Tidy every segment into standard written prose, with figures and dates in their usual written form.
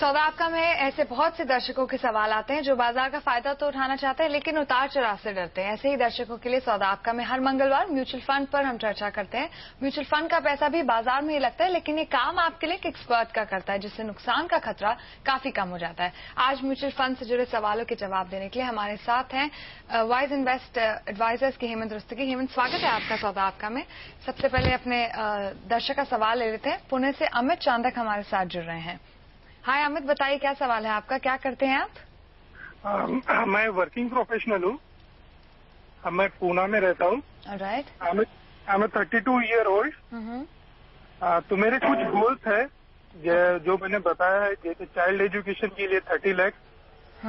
सौदा आपका में ऐसे बहुत से दर्शकों के सवाल आते हैं जो बाजार का फायदा तो उठाना चाहते हैं लेकिन उतार चढ़ाव से डरते हैं। ऐसे ही दर्शकों के लिए सौदा आपका में हर मंगलवार म्यूचुअल फंड पर हम चर्चा करते हैं। म्यूचुअल फंड का पैसा भी बाजार में ही लगता है लेकिन ये काम आपके लिए एक एक्सपर्ट का करता है जिससे नुकसान का खतरा काफी कम हो जाता है। आज म्यूचुअल फंड से जुड़े सवालों के जवाब देने के लिए हमारे साथ हैं वाइज इन्वेस्ट एडवाइजर्स के हेमंत रुस्तगी। हेमंत, स्वागत है आपका सौदा आपका में। सबसे पहले अपने दर्शक का सवाल ले लेते हैं। पुणे से अमित चांदक हमारे साथ जुड़ रहे हैं। हाय अमित, बताइए क्या सवाल है आपका, क्या करते हैं आप? मैं वर्किंग प्रोफेशनल हूँ। मैं पूना में रहता हूँ। राइट। I'm 32 year old. तो मेरे कुछ गोल्स है जो मैंने बताया है, जैसे चाइल्ड एजुकेशन के लिए 30 lakh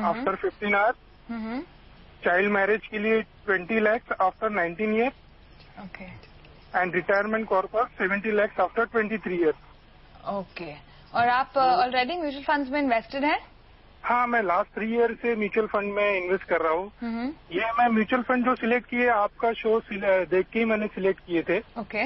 after 15 hours, child marriage के लिए 20 lakh after 19 year, okay, and retirement corpus 70 lakh after 23 year. Okay, और आप ऑलरेडी म्यूचुअल फंड्स में इन्वेस्टेड हैं? हाँ, मैं लास्ट 3 ईयर से म्यूचुअल फंड में इन्वेस्ट कर रहा हूँ। ये मैं म्यूचुअल फंड जो सिलेक्ट किए आपका शो देख के ही मैंने सिलेक्ट किए थे। ओके,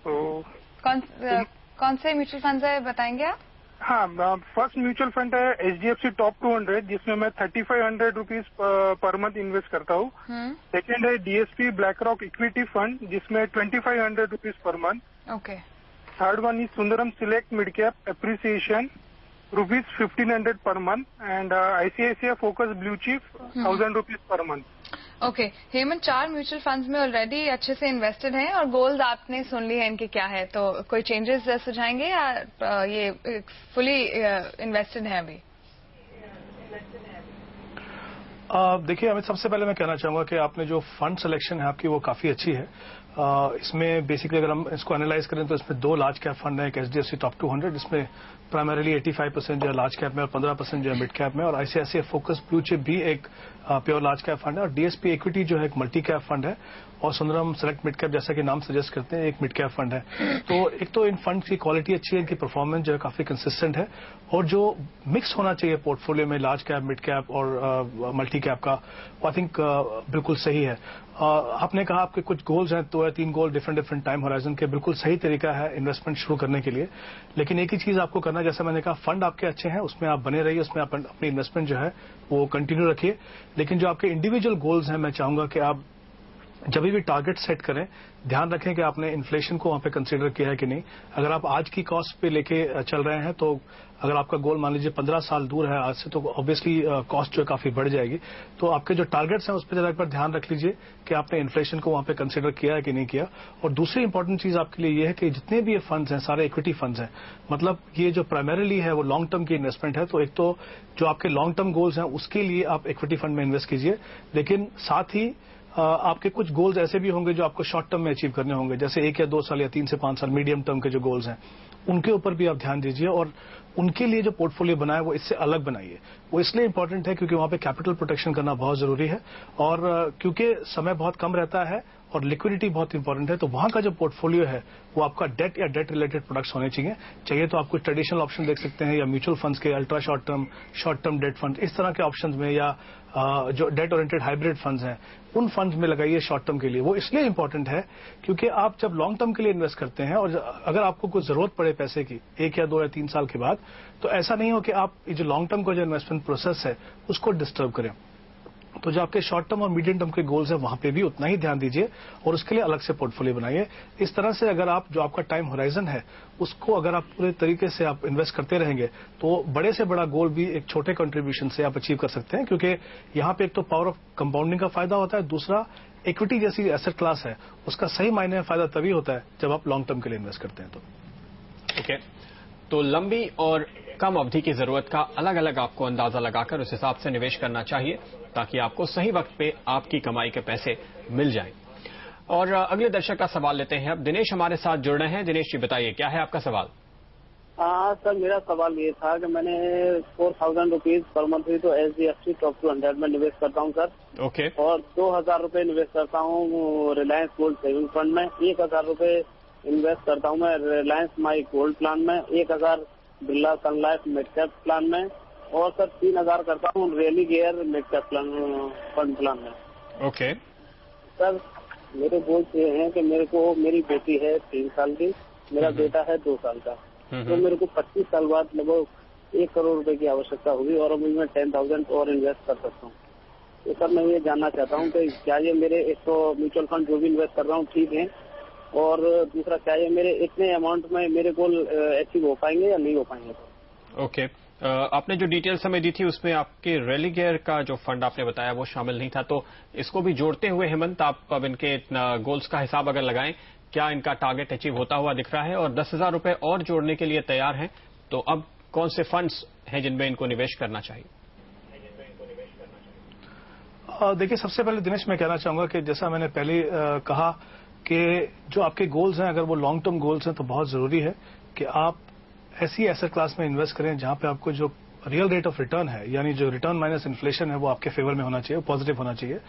तो कौन से म्यूचुअल फंड है बताएंगे आप? हाँ, फर्स्ट म्यूचुअल फंड है HDFC टॉप 200 जिसमें मैं 3500 रुपीज पर मंथ इन्वेस्ट करता हूँ। सेकेंड है DSP black rock equity fund जिसमें 2500 rupees per month. Okay. Third one is Sundaram select mid cap appreciation rupees 1500 per month, and ICICI focus blue chip 1000 rupees per month. Okay Hemant, 4 mutual funds में already अच्छे से invested हैं और goals आपने सुन ली है इनके क्या है, तो कोई चेंजेस सुझाएंगे या ये फुली इन्वेस्टेड है अभी? देखिए अमित, सबसे पहले मैं कहना चाहूंगा कि आपने जो फंड सिलेक्शन है आपकी वो काफी अच्छी है। इसमें बेसिकली अगर हम इसको एनालाइज करें तो इसमें 2 लार्ज कैप फंड है, एक HDFC टॉप 200 जिसमें प्राइमरीली 85% जो है लार्ज कैप में और 15% जो है मिड कैप में, और ICICI फोकस ब्लू चिप भी एक प्योर लार्ज कैप फंड है, और DSP इक्विटी जो है एक मल्टी कैप फंड है, और सुंदरम सेलेक्ट मिड कैप जैसा कि नाम सजेस्ट करते हैं एक मिड कैप फंड है। तो एक तो इन फंड की क्वालिटी अच्छी है, इनकी परफॉर्मेंस जो है काफी कंसिस्टेंट है, और जो मिक्स होना चाहिए पोर्टफोलियो में लार्ज कैप मिड कैप और मल्टी कैप का, आई थिंक बिल्कुल सही है। आपने कहा आपके कुछ गोल्स हैं, 2 या 3 गोल डिफरेंट टाइम होराइजन के, बिल्कुल सही तरीका है इन्वेस्टमेंट शुरू करने के लिए। लेकिन एक ही चीज आपको करना, जैसे मैंने कहा, फंड आपके अच्छे हैं उसमें आप बने रहिए, उसमें आप अपनी इन्वेस्टमेंट जो है वो कंटिन्यू रखिए। लेकिन जो आपके इंडिविजुअल गोल्स हैं, मैं चाहूंगा कि आप जब भी टारगेट सेट करें ध्यान रखें कि आपने इन्फ्लेशन को वहां पे कंसीडर किया है कि नहीं। अगर आप आज की कॉस्ट पे लेके चल रहे हैं तो अगर आपका गोल मान लीजिए 15 साल दूर है आज से, तो ऑब्वियसली कॉस्ट जो है काफी बढ़ जाएगी। तो आपके जो टारगेट्स हैं उस पर जरा एक बार ध्यान रख लीजिए कि आपने इन्फ्लेशन को वहां पे कंसीडर किया है कि नहीं किया। और दूसरी इंपॉर्टेंट चीज आपके लिए ये है कि जितने भी ये फंड्स हैं सारे इक्विटी फंड्स हैं, मतलब ये जो प्राइमरीली है वो लॉन्ग टर्म की इन्वेस्टमेंट है। तो एक तो जो आपके लॉन्ग टर्म गोल्स हैं उसके लिए आप इक्विटी फंड में इन्वेस्ट कीजिए, लेकिन साथ ही आपके कुछ गोल्स ऐसे भी होंगे जो आपको शॉर्ट टर्म में अचीव करने होंगे, जैसे 1 या 2 साल या 3 से 5 साल मीडियम टर्म के जो गोल्स हैं उनके ऊपर भी आप ध्यान दीजिए, और उनके लिए जो पोर्टफोलियो बनाए वो इससे अलग बनाइए। वो इसलिए इंपॉर्टेंट है क्योंकि वहां पे कैपिटल प्रोटेक्शन करना बहुत जरूरी है, और क्योंकि समय बहुत कम रहता है और लिक्विडिटी बहुत इंपॉर्टेंट है, तो वहां का जो पोर्टफोलियो है वो आपका डेट या डेट रिलेटेड प्रोडक्ट्स होने चाहिए तो आप कुछ ट्रेडिशनल ऑप्शन देख सकते हैं, या म्यूचुअल फंड्स के ultra short term debt fund, इस तरह के ऑप्शंस में, या जो डेट ओरिएंटेड हाइब्रिड फंड्स हैं उन फंड्स में लगाइए शॉर्ट टर्म के लिए। वो इसलिए इंपॉर्टेंट है क्योंकि आप जब लॉन्ग टर्म के लिए इन्वेस्ट करते हैं और अगर आपको कुछ जरूरत पड़े पैसे की 1 या 2 या 3 साल के बाद, तो ऐसा नहीं हो कि आप ये जो लॉन्ग टर्म का जो इन्वेस्टमेंट प्रोसेस है उसको डिस्टर्ब करें। तो जो आपके शॉर्ट टर्म और मीडियम टर्म के गोल्स हैं वहां पे भी उतना ही ध्यान दीजिए और उसके लिए अलग से पोर्टफोलियो बनाइए। इस तरह से अगर आप जो आपका टाइम होराइजन है उसको अगर आप पूरे तरीके से आप इन्वेस्ट करते रहेंगे तो बड़े से बड़ा गोल भी एक छोटे कंट्रीब्यूशन से आप अचीव कर सकते हैं, क्योंकि यहाँ पे एक तो पावर ऑफ कंपाउंडिंग का फायदा होता है, दूसरा इक्विटी जैसी एसेट क्लास है उसका सही मायने में फायदा तभी होता है जब आप लॉन्ग टर्म के लिए इन्वेस्ट करते हैं। ओके, तो लंबी और कम अवधि की जरूरत का अलग अलग आपको अंदाजा लगाकर उस हिसाब से निवेश करना चाहिए ताकि आपको सही वक्त पे आपकी कमाई के पैसे मिल जाएं। और अगले दर्शक का सवाल लेते हैं। अब दिनेश हमारे साथ जुड़ रहे हैं। दिनेश जी बताइए क्या है आपका सवाल? हाँ सर, मेरा सवाल ये था कि मैंने 4000 रुपीज पर मंथ तो HDFC टॉप 200 में निवेश करता हूँ सर। ओके। और 2000 रुपए निवेश करता हूँ रिलायंस गोल्ड सेविंग फंड में, 1000 रुपए इन्वेस्ट करता हूँ मैं रिलायंस माई गोल्ड प्लान में, 1000 Birla sun life mid cap plan में, और सर 3000 करता हूँ Religare mid cap fund plan में। ओके सर, मेरे गोल्स ये हैं कि मेरी बेटी है 3 साल की, मेरा बेटा है 2 साल का, तो मेरे को 25 साल बाद लगभग 1 करोड़ रुपए की आवश्यकता होगी और अभी मैं 10,000 और इन्वेस्ट कर सकता हूँ। तो सर मैं ये जानना चाहता हूँ कि क्या ये मेरे 100 म्यूचुअल फंड जो भी इन्वेस्ट कर रहा हूँ ठीक है, और दूसरा क्या ये मेरे इतने अमाउंट में मेरे गोल अचीव हो पाएंगे या नहीं हो पाएंगे? ओके, आपने जो डिटेल्स हमें दी थी उसमें आपके रेलिगेयर का जो फंड आपने बताया वो शामिल नहीं था, तो इसको भी जोड़ते हुए हेमंत आप अब इनके गोल्स का हिसाब अगर लगाएं, क्या इनका टारगेट अचीव होता हुआ दिख रहा है और 10,000 रुपए और जोड़ने के लिए तैयार हैं, तो अब कौन से फंड्स हैं जिनमें इनको निवेश करना चाहिए? देखिए, सबसे पहले दिनेश मैं कहना चाहूंगा कि जैसा मैंने पहले कहा कि जो आपके गोल्स हैं अगर वो लॉन्ग टर्म गोल्स हैं तो बहुत जरूरी है कि आप ऐसी एसेट क्लास में इन्वेस्ट करें जहां पे आपको जो रियल रेट ऑफ रिटर्न है, यानी जो रिटर्न माइनस इन्फ्लेशन है, वो आपके फेवर में होना चाहिए, पॉजिटिव होना चाहिए।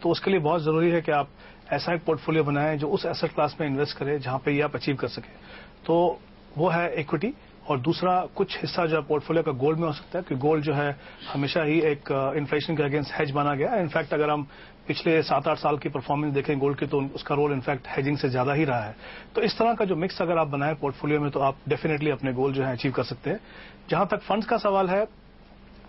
तो उसके लिए बहुत जरूरी है कि आप ऐसा एक पोर्टफोलियो बनाएं जो उस एसेट क्लास में इन्वेस्ट करें जहां पे ये आप अचीव कर सकें। तो वो है इक्विटी, और दूसरा कुछ हिस्सा जो है पोर्टफोलियो का गोल्ड में हो सकता है, क्योंकि गोल्ड जो है हमेशा ही एक इन्फ्लेशन के अगेंस्ट हेज माना गया। इनफैक्ट अगर हम पिछले 7-8 साल की परफॉर्मेंस देखें गोल्ड की, तो उसका रोल इनफैक्ट हेजिंग से ज्यादा ही रहा है। तो इस तरह का जो मिक्स अगर आप बनाएं पोर्टफोलियो में, तो आप डेफिनेटली अपने गोल जो है अचीव कर सकते हैं। जहां तक फंड्स का सवाल है,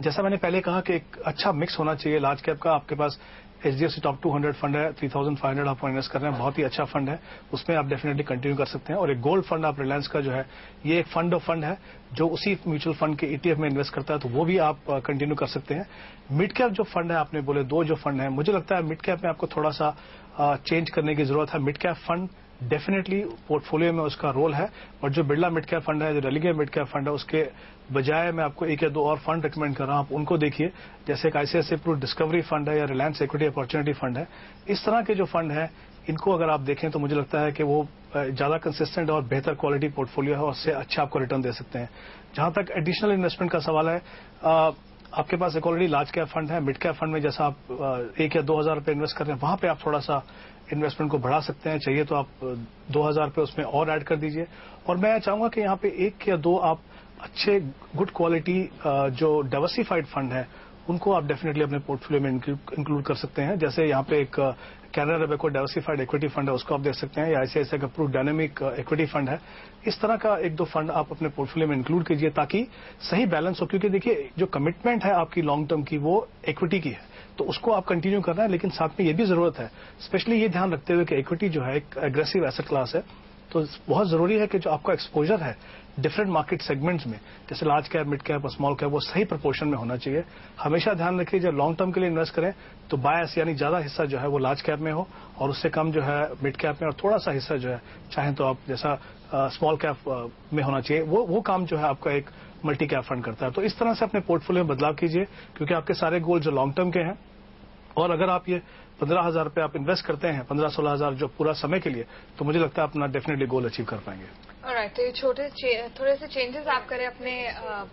जैसा मैंने पहले कहा कि एक अच्छा मिक्स होना चाहिए लार्ज कैप का। आपके पास HDFC टॉप 200 फंड है, 3,500 आप इन्वेस्ट कर रहे हैं, बहुत ही अच्छा फंड है, उसमें आप डेफिनेटली कंटिन्यू कर सकते हैं। और एक गोल्ड फंड आप रिलायंस का जो है, ये एक फंड ऑफ फंड है जो उसी म्यूचुअल फंड के ETF में इन्वेस्ट करता है, तो वो भी आप कंटिन्यू कर सकते हैं। मिड कैप जो फंड है, आपने बोले 2 जो फंड है, मुझे लगता है मिड कैप में आपको थोड़ा सा चेंज करने की जरूरत है। Mid cap fund definitely portfolio में उसका रोल है, और जो बिरला मिड कैप फंड है, जो रेलिगेयर मिड कैप फंड है, उसके बजाय मैं आपको 1 या 2 और फंड रिकमेंड कर रहा हूं, आप उनको देखिए। जैसे एक ICICI प्रू डिस्कवरी फंड है या रिलायंस इक्विटी अपॉर्चुनिटी फंड है। इस तरह के जो फंड है, इनको अगर आप देखें तो मुझे लगता है कि वो ज्यादा कंसिस्टेंट और बेहतर क्वालिटी पोर्टफोलियो है, और उससे अच्छा आपको रिटर्न दे सकते हैं। जहां तक एडिशनल इन्वेस्टमेंट का सवाल है, आपके पास एक ऑलरेडी लार्ज कैप फंड है। मिड कैप फंड में जैसा आप 1 या 2,000 रुपए इन्वेस्ट कर रहे हैं, वहां पे आप थोड़ा सा इन्वेस्टमेंट को बढ़ा सकते हैं। चाहिए तो आप 2,000 रुपए उसमें और ऐड कर दीजिए। और मैं चाहूंगा कि यहाँ पे 1 या 2 आप अच्छे गुड क्वालिटी जो डाइवर्सिफाइड फंड है, उनको आप डेफिनेटली अपने पोर्टफोलियो में इंक्लूड कर सकते हैं। जैसे यहाँ पे एक Canara Robeco diversified equity fund है, उसको आप देख सकते हैं, या ICICI का प्रू डायनेमिक इक्विटी फंड है। इस तरह का 1-2 फंड आप अपने पोर्टफोलियो में इंक्लूड कीजिए ताकि सही बैलेंस हो। क्योंकि देखिए, जो कमिटमेंट है आपकी लॉन्ग टर्म की, वो इक्विटी की है, तो उसको आप कंटिन्यू करना है, लेकिन साथ में ये भी जरूरत है, स्पेशली ये ध्यान रखते हुए कि इक्विटी जो है एक एग्रेसिव एसेट क्लास है, तो बहुत जरूरी है कि जो आपका एक्सपोजर है डिफरेंट मार्केट सेगमेंट्स में, जैसे लार्ज कैप, मिड कैप और स्मॉल कैप, वो सही प्रोपोर्शन में होना चाहिए। हमेशा ध्यान रखिए, जब लॉन्ग टर्म के लिए इन्वेस्ट करें तो बायस यानी ज्यादा हिस्सा जो है वो लार्ज कैप में हो, और उससे कम जो है मिड कैप में, और थोड़ा सा हिस्सा जो है चाहे तो आप जैसा स्मॉल कैप में होना चाहिए। वो काम जो है आपका एक मल्टी कैप फंड करता है। तो इस तरह से अपने पोर्टफोलियो में बदलाव कीजिए, क्योंकि आपके सारे गोल जो लॉन्ग टर्म के हैं, और अगर आप ये 15,000 रुपए आप इन्वेस्ट करते हैं, 15-16,000 जो पूरा समय के लिए, तो मुझे लगता है अपना डेफिनेटली गोल अचीव कर पाएंगे। ऑलराइट, तो ये थोड़े से चेंजेस आप करें अपने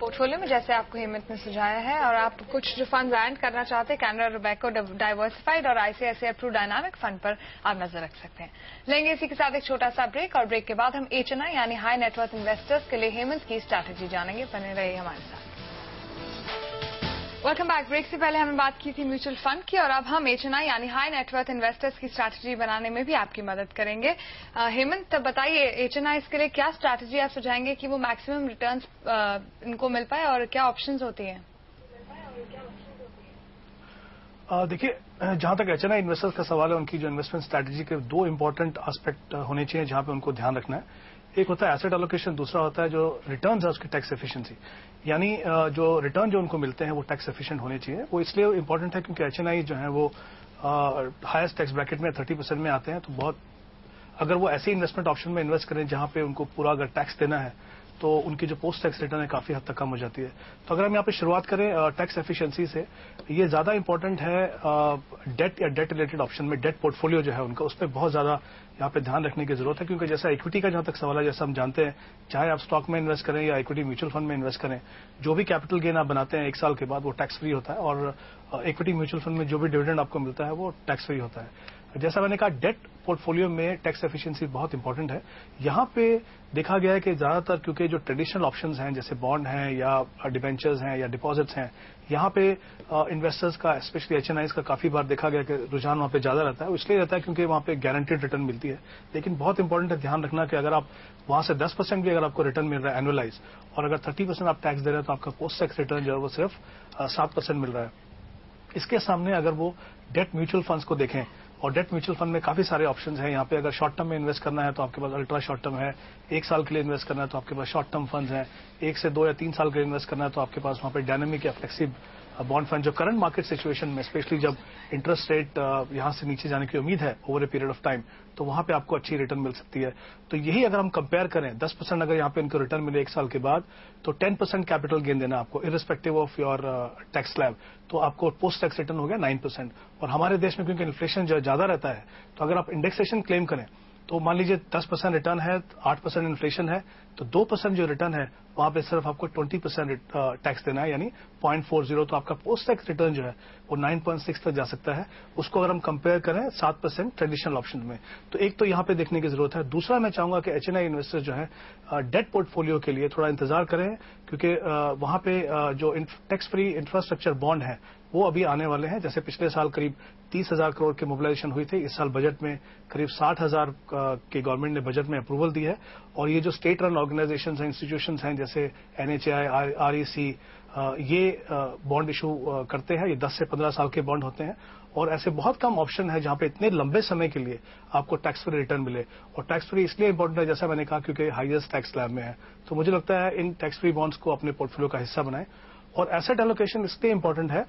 पोर्टफोलियो में, जैसे आपको हेमंत ने सुझाया है, और आप कुछ जो फंड ऐड करना चाहते हैं, कैनरा रोबेको डाइवर्सिफाइड और ICICI प्रू डायनामिक फंड पर आप नजर रख सकते हैं। लेंगे इसी के साथ एक छोटा सा ब्रेक, और ब्रेक के बाद हम HNI यानी हाई नेटवर्थ इन्वेस्टर्स के लिए हेमंत की स्ट्रैटेजी जानेंगे। बने रहिए हमारे साथ। Welcome back. ब्रेक से पहले हमने बात की थी म्यूचुअल फंड की, और अब हम HNI यानी हाई नेटवर्थ इन्वेस्टर्स की स्ट्रैटेजी बनाने में भी आपकी मदद करेंगे। हेमंत, बताइए HNI के लिए क्या स्ट्रैटेजी आप सुझाएंगे कि वो मैक्सिमम रिटर्न्स इनको मिल पाए, और क्या ऑप्शंस होती हैं? देखिए, जहां तक HNI इन्वेस्टर्स का सवाल है, उनकी जो इन्वेस्टमेंट स्ट्रैटेजी के 2 इंपॉर्टेंट एस्पेक्ट होने चाहिए जहां पे उनको ध्यान रखना है। एक होता है एसेट एलोकेशन, दूसरा होता है जो रिटर्न्स है उसकी टैक्स एफिशिएंसी, यानी जो रिटर्न जो उनको मिलते हैं वो टैक्स एफिशिएंट होने चाहिए। वो इसलिए इंपॉर्टेंट है क्योंकि HNI जो है वो हाईएस्ट टैक्स ब्रैकेट में 30% में आते हैं। तो बहुत, अगर वो ऐसे इन्वेस्टमेंट ऑप्शन में इन्वेस्ट करें जहां पे उनको पूरा अगर टैक्स देना है, तो उनकी जो पोस्ट टैक्स रिटर्न है काफी हद तक कम हो जाती है। तो अगर हम यहाँ पे शुरुआत करें टैक्स एफिशिएंसी से, ये ज्यादा इंपॉर्टेंट है डेट या डेट रिलेटेड ऑप्शन में। डेट पोर्टफोलियो जो है उनका, उस पर बहुत ज्यादा यहाँ पे ध्यान रखने की जरूरत है, क्योंकि जैसा इक्विटी का जहां तक सवाल है, जैसा हम जानते हैं, चाहे आप स्टॉक में इन्वेस्ट करें या इक्विटी म्यूचुअल फंड में इन्वेस्ट करें, जो भी कैपिटल गेन आप बनाते हैं 1 साल के बाद वो टैक्स फ्री होता है, और इक्विटी म्यूचुअल फंड में जो भी डिविडेंड आपको मिलता है वो टैक्स फ्री होता है। जैसा मैंने कहा, डेट पोर्टफोलियो में टैक्स एफिशिएंसी बहुत इंपॉर्टेंट है। यहां पे देखा गया है कि ज्यादातर क्योंकि जो ट्रेडिशनल ऑप्शंस हैं जैसे बॉन्ड हैं या डिबेंचर्स हैं या डिपॉजिट्स हैं, यहां पे इन्वेस्टर्स का स्पेशली एचएनआईज का काफी बार देखा गया कि रुझान वहां पे ज्यादा रहता है। इसलिए रहता है क्योंकि वहां पे गारंटीड रिटर्न मिलती है। लेकिन बहुत इंपॉर्टेंट है ध्यान रखना कि अगर आप वहां से 10% भी अगर आपको रिटर्न मिल रहा है एनुअलाइज, और अगर 30% आप टैक्स दे रहे हैं तो आपका पोस्ट टैक्स रिटर्न जो है वो सिर्फ 7% मिल रहा है। इसके सामने अगर वो डेट म्यूचुअल फंड्स को देखें, और डेट म्यूचुअल फंड में काफी सारे ऑप्शंस हैं। यहाँ पे अगर शॉर्ट टर्म में इन्वेस्ट करना है तो आपके पास अल्ट्रा शॉर्ट टर्म है, 1 साल के लिए इन्वेस्ट करना है तो आपके पास शॉर्ट टर्म फंड्स हैं, 1 से 2 या 3 साल के लिए इन्वेस्ट करना है तो आपके पास वहां पे डायनेमिक या फ्लेक्सिब बॉन्ड फंड, जो करंट मार्केट सिचुएशन में स्पेशली जब इंटरेस्ट रेट यहां से नीचे जाने की उम्मीद है over a period of time, तो वहां पे आपको अच्छी रिटर्न मिल सकती है। तो यही अगर हम कंपेयर करें, 10% अगर यहाँ पे इनको रिटर्न मिले 1 साल के बाद, तो 10% कैपिटल गेन देना आपको irrespective of your tax slab, तो आपको पोस्ट टैक्स रिटर्न हो गया 9%। और हमारे देश में क्योंकि इन्फ्लेशन जो ज्यादा रहता है, तो अगर आप इंडेक्सेशन क्लेम करें तो मान लीजिए 10% रिटर्न है, 8% इन्फ्लेशन है, तो 2% जो रिटर्न है वहां पे सिर्फ आपको 20% टैक्स देना है, यानी 0.40। तो आपका पोस्ट टैक्स रिटर्न जो है वो 9.6 तक जा सकता है। उसको अगर हम कंपेयर करें 7% ट्रेडिशनल ऑप्शन में, तो एक तो यहां पे देखने की जरूरत है। दूसरा मैं चाहूंगा कि एचएनआई इन्वेस्टर्स जो है डेट पोर्टफोलियो के लिए थोड़ा इंतजार करें, क्योंकि वहां पे जो टैक्स फ्री इंफ्रास्ट्रक्चर बॉन्ड है वो अभी आने वाले हैं। जैसे पिछले साल करीब 30,000 करोड़ की मोबिलाइजेशन हुई थी, इस साल बजट में करीब 60,000 की गवर्नमेंट ने बजट में अप्रूवल दी है। और ये जो स्टेट रन ऑर्गेनाइजेशन हैं, इंस्टीट्यूशंस हैं जैसे एनएचआई, आरईसी, ये बॉन्ड इशू करते हैं। ये 10 से 15 साल के बॉन्ड होते हैं, और ऐसे बहुत कम ऑप्शन है जहां पे इतने लंबे समय के लिए आपको टैक्स फ्री रिटर्न मिले। और टैक्स फ्री इसलिए इंपॉर्टेंट है, जैसा मैंने कहा, क्योंकि हाईएस्ट टैक्स स्लैब में है। तो मुझे लगता है इन टैक्स फ्री बॉन्ड्स को अपने पोर्टफोलियो का हिस्सा बनाएं। और एसेट एलोकेशन इसलिए इंपॉर्टेंट है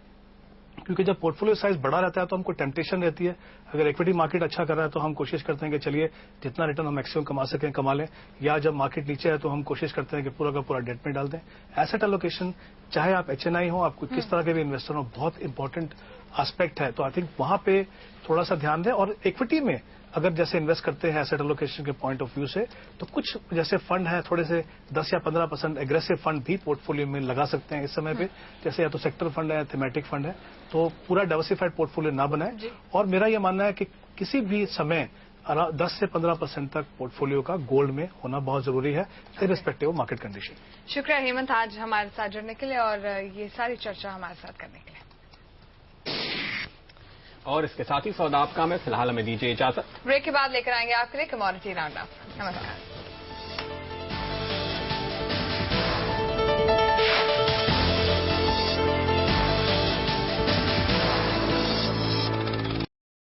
क्योंकि जब पोर्टफोलियो साइज बड़ा रहता है तो हमको टेम्पटेशन रहती है। अगर इक्विटी मार्केट अच्छा कर रहा है तो हम कोशिश करते हैं कि चलिए जितना रिटर्न हम मैक्सिमम कमा सकें कमा लें, या जब मार्केट नीचे है तो हम कोशिश करते हैं कि पूरा का पूरा डेट में डाल दें। एसेट एलोकेशन, चाहे आप एचएनआई हो, आप किस तरह के भी इन्वेस्टर हो, बहुत इंपॉर्टेंट एस्पेक्ट है। तो आई थिंक वहां पे थोड़ा सा ध्यान दें। और इक्विटी में अगर जैसे इन्वेस्ट करते हैं एसेट एलोकेशन के पॉइंट ऑफ व्यू से, तो कुछ जैसे फंड है थोड़े से 10 या 15% एग्रेसिव फंड भी पोर्टफोलियो में लगा सकते हैं इस समय पे। जैसे या तो सेक्टर फंड है, थीमेटिक फंड है, तो पूरा डाइवर्सिफाइड पोर्टफोलियो ना बनाए। और मेरा यह मानना है कि किसी भी समय 10 से 15% तक पोर्टफोलियो का गोल्ड में होना बहुत जरूरी है, इररिस्पेक्टिव ऑफ मार्केट कंडीशन। शुक्रिया हेमंत आज हमारे साथ जुड़ने के लिए और ये सारी चर्चा हमारे साथ करने के लिए। और इसके साथ ही सौदा आपका में फिलहाल हमें दीजिए इजाजत। ब्रेक के बाद लेकर आएंगे आपके लिए कमोडिटी राउंड अप। नमस्कार।